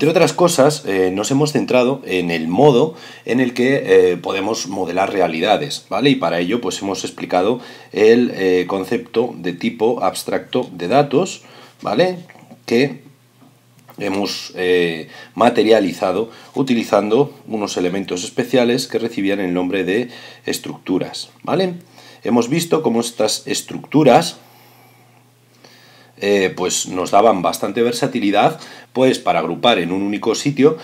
Entre otras cosas, nos hemos centrado en el modo en el que podemos modelar realidades, ¿vale? Y para ello pues hemos explicado el concepto de tipo abstracto de datos, ¿vale? Que hemos materializado utilizando unos elementos especiales que recibían el nombre de estructuras, ¿vale? Hemos visto cómo estas estructuras pues nos daban bastante versatilidad pues para agrupar en un único sitio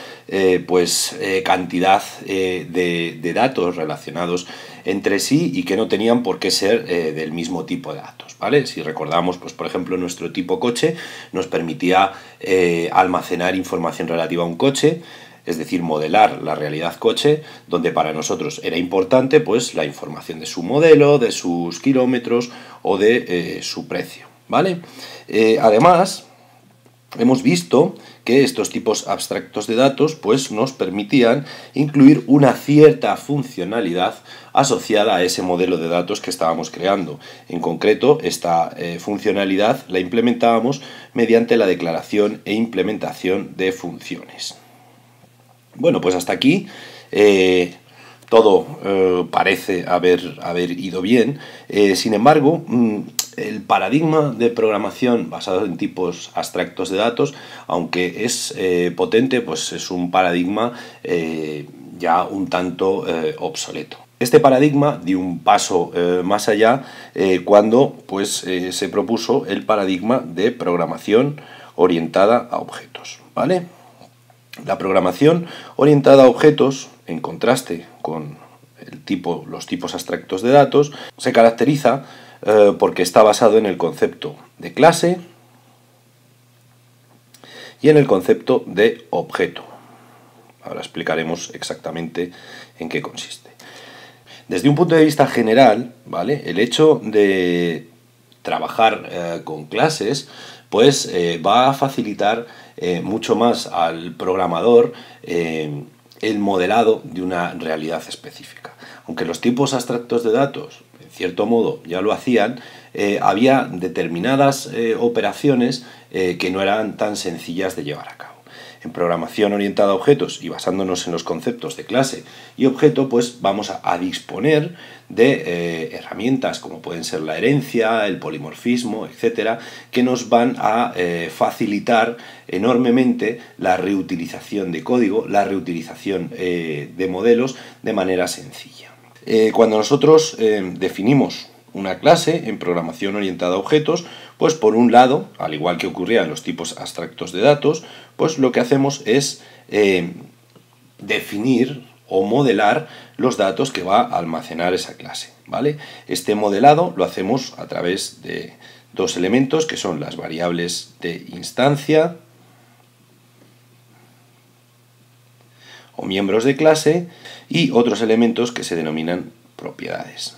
cantidad de datos relacionados entre sí y que no tenían por qué ser del mismo tipo de datos, ¿vale? Si recordamos, pues por ejemplo, nuestro tipo coche nos permitía almacenar información relativa a un coche, es decir, modelar la realidad coche, donde para nosotros era importante pues la información de su modelo, de sus kilómetros o de su precio, ¿vale? Además, hemos visto que estos tipos abstractos de datos pues, nos permitían incluir una cierta funcionalidad asociada a ese modelo de datos que estábamos creando. En concreto, esta funcionalidad la implementábamos mediante la declaración e implementación de funciones. Bueno, pues hasta aquí todo parece haber ido bien. Sin embargo, el paradigma de programación basado en tipos abstractos de datos, aunque es potente, pues es un paradigma ya un tanto obsoleto. Este paradigma dio un paso más allá cuando pues, se propuso el paradigma de programación orientada a objetos, ¿vale? La programación orientada a objetos, en contraste con los tipos abstractos de datos, se caracteriza porque está basado en el concepto de clase y en el concepto de objeto. Ahora explicaremos exactamente en qué consiste. Desde un punto de vista general, ¿vale? El hecho de trabajar con clases pues va a facilitar mucho más al programador el modelado de una realidad específica. Aunque los tipos abstractos de datos, en cierto modo, ya lo hacían, había determinadas operaciones que no eran tan sencillas de llevar a cabo. En programación orientada a objetos y basándonos en los conceptos de clase y objeto, pues vamos a disponer de herramientas como pueden ser la herencia, el polimorfismo, etcétera, que nos van a facilitar enormemente la reutilización de código, la reutilización de modelos de manera sencilla. Cuando nosotros definimos una clase en programación orientada a objetos, pues por un lado, al igual que ocurría en los tipos abstractos de datos, pues lo que hacemos es definir o modelar los datos que va a almacenar esa clase, ¿vale? Este modelado lo hacemos a través de dos elementos que son las variables de instancia o miembros de clase y otros elementos que se denominan propiedades.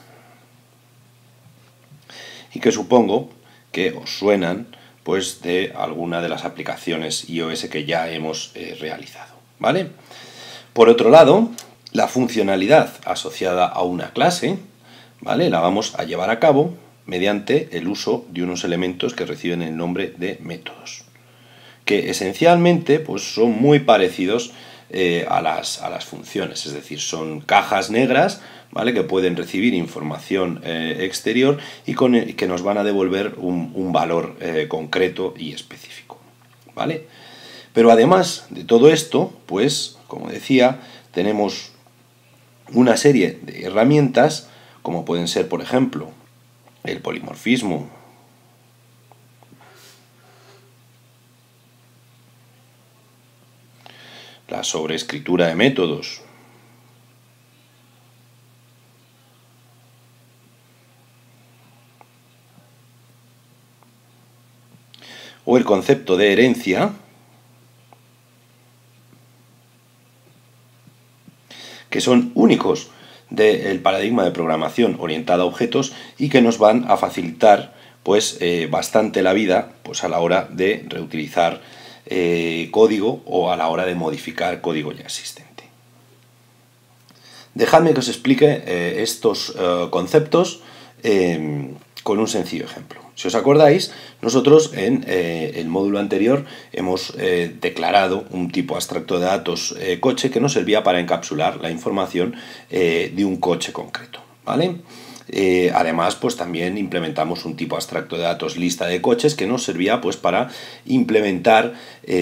Y que supongo que os suenan pues de alguna de las aplicaciones iOS que ya hemos realizado, ¿vale? Por otro lado, la funcionalidad asociada a una clase, ¿vale? La vamos a llevar a cabo mediante el uso de unos elementos que reciben el nombre de métodos, que esencialmente pues, son muy parecidos a las funciones, es decir, son cajas negras, ¿vale? Que pueden recibir información exterior y que nos van a devolver un valor concreto y específico, ¿vale? Pero además de todo esto, pues, como decía, tenemos una serie de herramientas, como pueden ser, por ejemplo, el polimorfismo, la sobreescritura de métodos, o el concepto de herencia, que son únicos del paradigma de programación orientada a objetos y que nos van a facilitar pues, bastante la vida pues, a la hora de reutilizar código o a la hora de modificar código ya existente. Dejadme que os explique estos conceptos con un sencillo ejemplo. Si os acordáis, nosotros en el módulo anterior hemos declarado un tipo abstracto de datos coche que nos servía para encapsular la información de un coche concreto, ¿vale? Además, pues también implementamos un tipo abstracto de datos lista de coches que nos servía pues para implementar,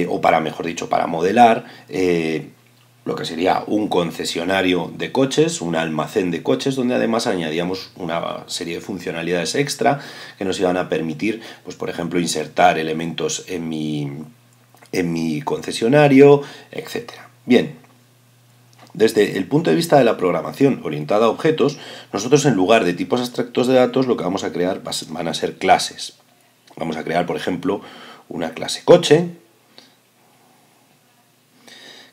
o para, mejor dicho, para modelar lo que sería un concesionario de coches, un almacén de coches, donde además añadíamos una serie de funcionalidades extra que nos iban a permitir, pues por ejemplo, insertar elementos en mi concesionario, etc. Bien, desde el punto de vista de la programación orientada a objetos, nosotros en lugar de tipos abstractos de datos lo que vamos a crear van a ser clases. Vamos a crear, por ejemplo, una clase coche,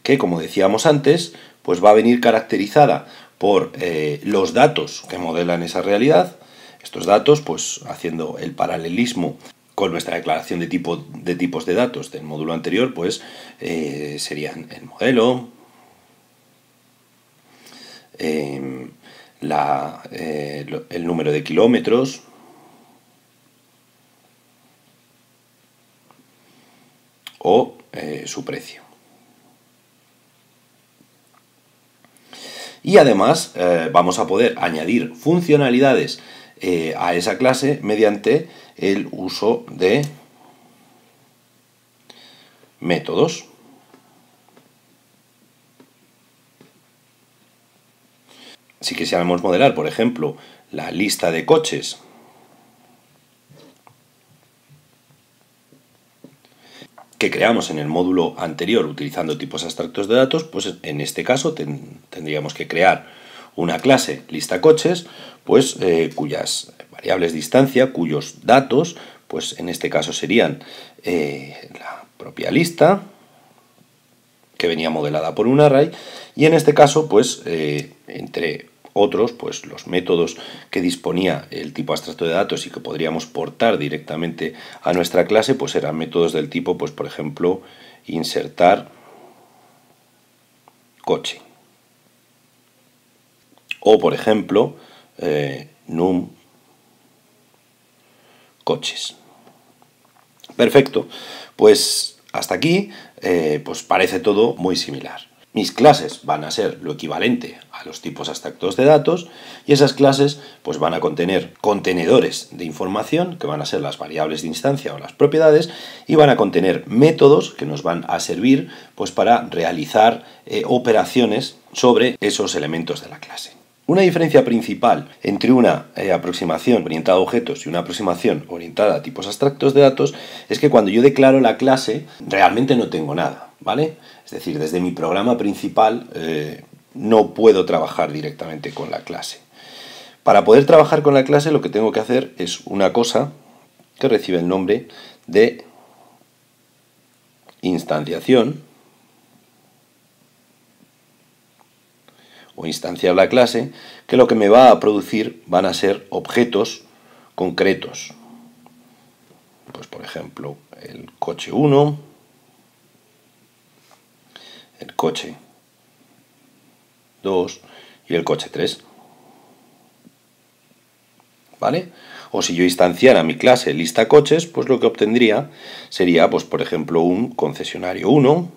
que, como decíamos antes, pues va a venir caracterizada por los datos que modelan esa realidad. Estos datos, pues haciendo el paralelismo con nuestra declaración de tipos de datos del módulo anterior, pues serían el modelo, el número de kilómetros, o su precio. Y además vamos a poder añadir funcionalidades a esa clase mediante el uso de métodos. Si quisiéramos modelar, por ejemplo, la lista de coches que creamos en el módulo anterior utilizando tipos abstractos de datos, pues en este caso tendríamos que crear una clase lista coches, pues cuyas variables de instancia, cuyos datos, pues en este caso serían la propia lista, que venía modelada por un array, y en este caso, pues entre otros, pues los métodos que disponía el tipo abstracto de datos y que podríamos portar directamente a nuestra clase, pues eran métodos del tipo, pues por ejemplo, insertar coche. O por ejemplo, num coches. Perfecto. Pues hasta aquí, pues parece todo muy similar. Mis clases van a ser lo equivalente a los tipos abstractos de datos y esas clases pues van a contener contenedores de información que van a ser las variables de instancia o las propiedades y van a contener métodos que nos van a servir pues para realizar operaciones sobre esos elementos de la clase. Una diferencia principal entre una aproximación orientada a objetos y una aproximación orientada a tipos abstractos de datos es que cuando yo declaro la clase realmente no tengo nada, ¿vale? Es decir, desde mi programa principal no puedo trabajar directamente con la clase. Para poder trabajar con la clase lo que tengo que hacer es una cosa que recibe el nombre de instanciación o instanciar la clase, que lo que me va a producir van a ser objetos concretos. Pues por ejemplo, el coche 1, el coche 2 y el coche 3. ¿Vale? O si yo instanciara mi clase lista coches, pues lo que obtendría sería, pues por ejemplo, un concesionario 1,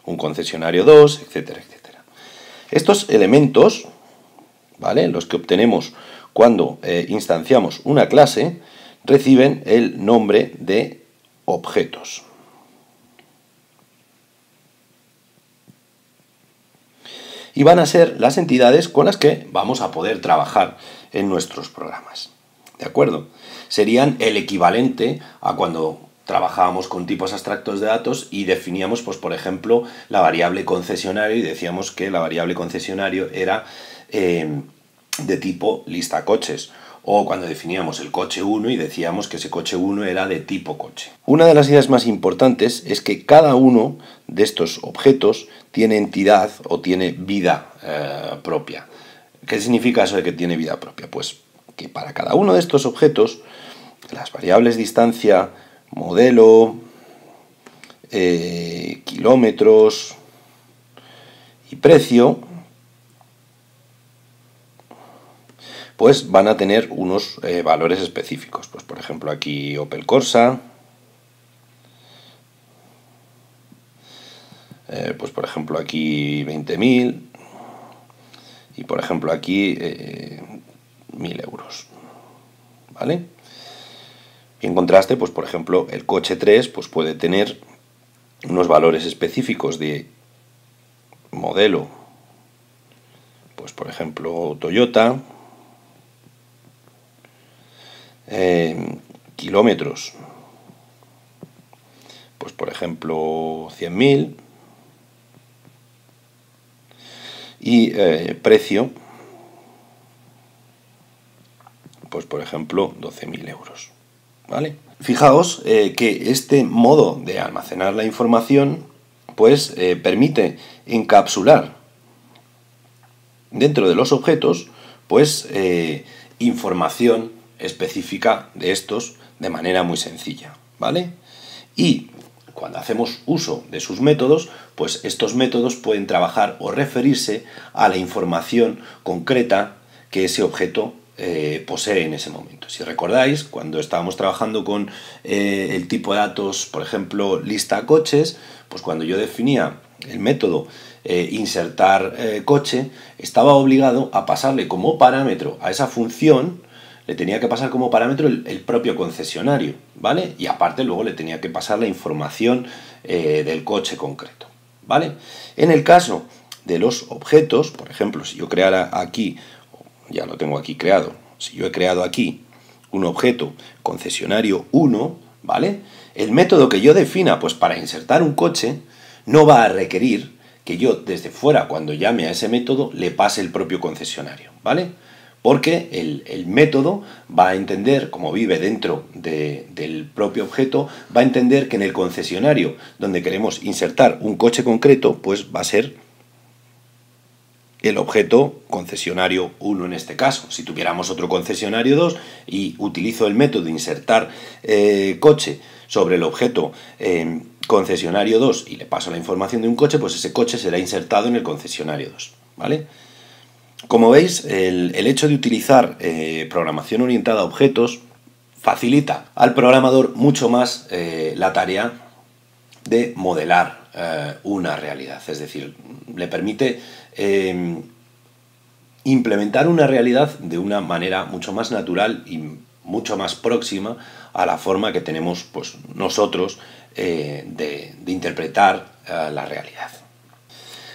un concesionario 2, etcétera, etcétera. Estos elementos, ¿vale?, los que obtenemos cuando instanciamos una clase, reciben el nombre de objetos. Y van a ser las entidades con las que vamos a poder trabajar en nuestros programas. ¿De acuerdo? Serían el equivalente a cuando trabajábamos con tipos abstractos de datos y definíamos, pues por ejemplo, la variable concesionario y decíamos que la variable concesionario era de tipo lista coches. O cuando definíamos el coche 1 y decíamos que ese coche 1 era de tipo coche. Una de las ideas más importantes es que cada uno de estos objetos tiene entidad o tiene vida propia. ¿Qué significa eso de que tiene vida propia? Pues que para cada uno de estos objetos, las variables distancia, modelo, kilómetros y precio, pues van a tener unos valores específicos. Pues por ejemplo aquí Opel Corsa, pues por ejemplo aquí 20.000 y por ejemplo aquí 1.000 euros, ¿vale? Y en contraste, pues por ejemplo el coche 3 pues puede tener unos valores específicos de modelo, pues por ejemplo Toyota, kilómetros, pues por ejemplo 100.000 y precio, pues por ejemplo 12.000 euros, ¿vale? Fijaos que este modo de almacenar la información pues permite encapsular dentro de los objetos pues información específica de estos de manera muy sencilla, ¿vale? Y cuando hacemos uso de sus métodos, pues estos métodos pueden trabajar o referirse a la información concreta que ese objeto posee en ese momento. Si recordáis, cuando estábamos trabajando con el tipo de datos, por ejemplo, lista coches, pues cuando yo definía el método insertar coche, estaba obligado a pasarle como parámetro a esa función, le tenía que pasar como parámetro el propio concesionario, ¿vale? Y aparte luego le tenía que pasar la información del coche concreto, ¿vale? En el caso de los objetos, por ejemplo, si yo creara aquí, ya lo tengo aquí creado, si yo he creado aquí un objeto concesionario 1, ¿vale? El método que yo defina pues para insertar un coche no va a requerir que yo desde fuera, cuando llame a ese método, le pase el propio concesionario, ¿vale? Porque el método va a entender, como vive dentro del propio objeto, va a entender que en el concesionario donde queremos insertar un coche concreto, pues va a ser el objeto concesionario 1 en este caso. Si tuviéramos otro concesionario 2 y utilizo el método de insertar coche sobre el objeto concesionario 2 y le paso la información de un coche, pues ese coche será insertado en el concesionario 2, ¿vale? Como veis, el hecho de utilizar programación orientada a objetos facilita al programador mucho más la tarea de modelar una realidad. Es decir, le permite implementar una realidad de una manera mucho más natural y mucho más próxima a la forma que tenemos pues, nosotros de interpretar la realidad.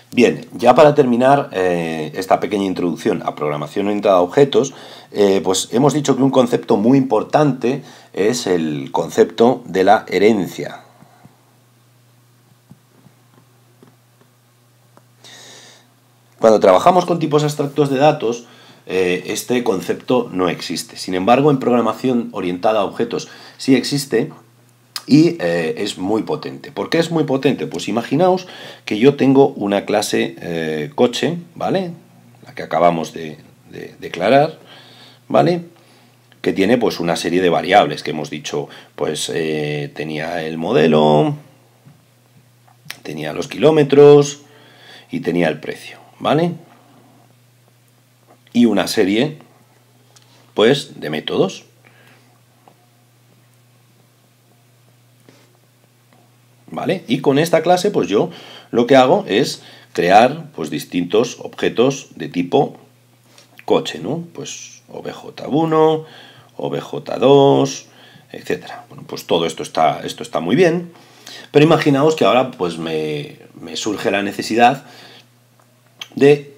Bien, ya para terminar esta pequeña introducción a programación orientada a objetos, pues hemos dicho que un concepto muy importante es el concepto de la herencia. Cuando trabajamos con tipos abstractos de datos, este concepto no existe. Sin embargo, en programación orientada a objetos sí existe y es muy potente. ¿Por qué es muy potente? Pues imaginaos que yo tengo una clase coche, ¿vale? La que acabamos de declarar, ¿vale? Que tiene pues una serie de variables que hemos dicho, pues tenía el modelo, tenía los kilómetros y tenía el precio, ¿vale? Y una serie pues de métodos. ¿Vale? Y con esta clase pues yo lo que hago es crear pues distintos objetos de tipo coche, ¿no? Pues obj1, obj2, etcétera. Bueno, pues todo esto está muy bien, pero imaginaos que ahora pues me surge la necesidad de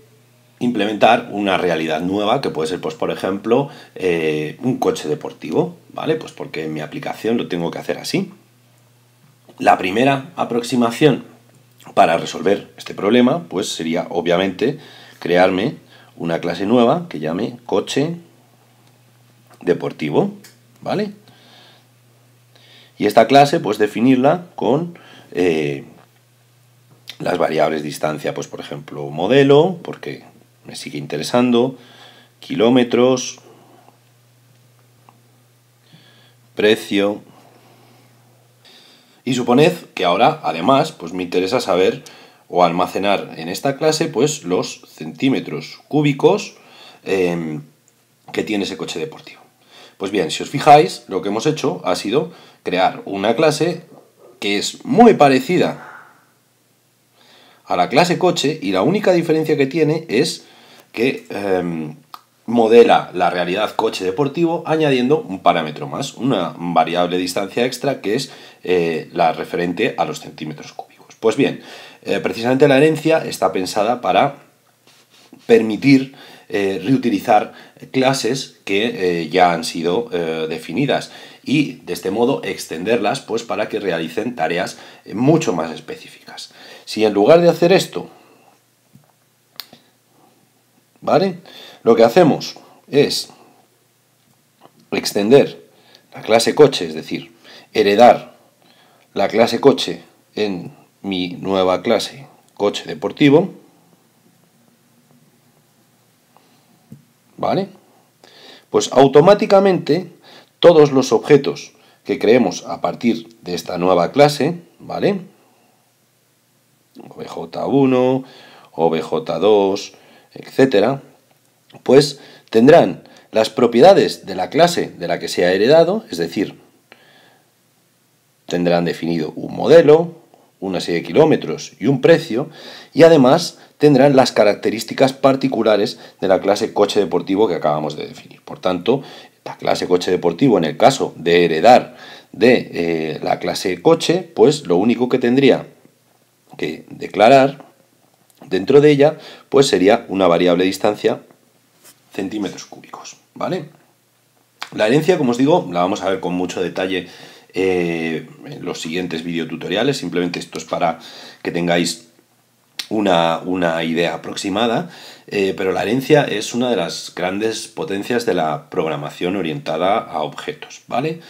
implementar una realidad nueva que puede ser, pues por ejemplo, un coche deportivo, ¿vale? Pues porque en mi aplicación lo tengo que hacer así. La primera aproximación para resolver este problema, pues sería obviamente crearme una clase nueva que llame coche deportivo, ¿vale? Y esta clase, pues definirla con las variables distancia, pues por ejemplo modelo, porque me sigue interesando, kilómetros, precio. Y suponed que ahora, además, pues me interesa saber o almacenar en esta clase pues los centímetros cúbicos que tiene ese coche deportivo. Pues bien, si os fijáis, lo que hemos hecho ha sido crear una clase que es muy parecida a la clase coche, y la única diferencia que tiene es que modela la realidad coche deportivo añadiendo un parámetro más, una variable distancia extra que es la referente a los centímetros cúbicos. Pues bien, precisamente la herencia está pensada para permitir reutilizar clases que ya han sido definidas y de este modo extenderlas pues para que realicen tareas mucho más específicas. Si en lugar de hacer esto, ¿vale?, lo que hacemos es extender la clase coche, es decir, heredar la clase coche en mi nueva clase coche deportivo, ¿vale?, pues automáticamente todos los objetos que creemos a partir de esta nueva clase, ¿vale?, obj1, obj2, etcétera, pues tendrán las propiedades de la clase de la que se ha heredado, es decir, tendrán definido un modelo, una serie de kilómetros y un precio, y además tendrán las características particulares de la clase coche deportivo que acabamos de definir. Por tanto, la clase coche deportivo, en el caso de heredar de la clase coche, pues lo único que tendría que declarar dentro de ella pues sería una variable distancia centímetros cúbicos, ¿vale? La herencia, como os digo, la vamos a ver con mucho detalle en los siguientes videotutoriales. Simplemente esto es para que tengáis una idea aproximada, pero la herencia es una de las grandes potencias de la programación orientada a objetos, ¿vale?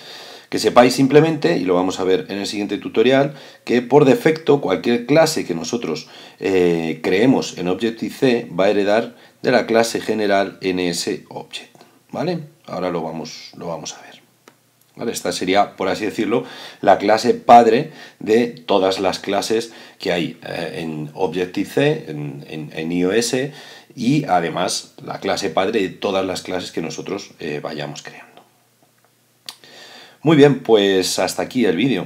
Que sepáis simplemente, y lo vamos a ver en el siguiente tutorial, que por defecto cualquier clase que nosotros creemos en Objective-C va a heredar de la clase general NSObject, ¿vale? Ahora lo vamos a ver. ¿Vale? Esta sería, por así decirlo, la clase padre de todas las clases que hay en Objective-C, en iOS, y además la clase padre de todas las clases que nosotros vayamos creando. Muy bien, pues hasta aquí el vídeo.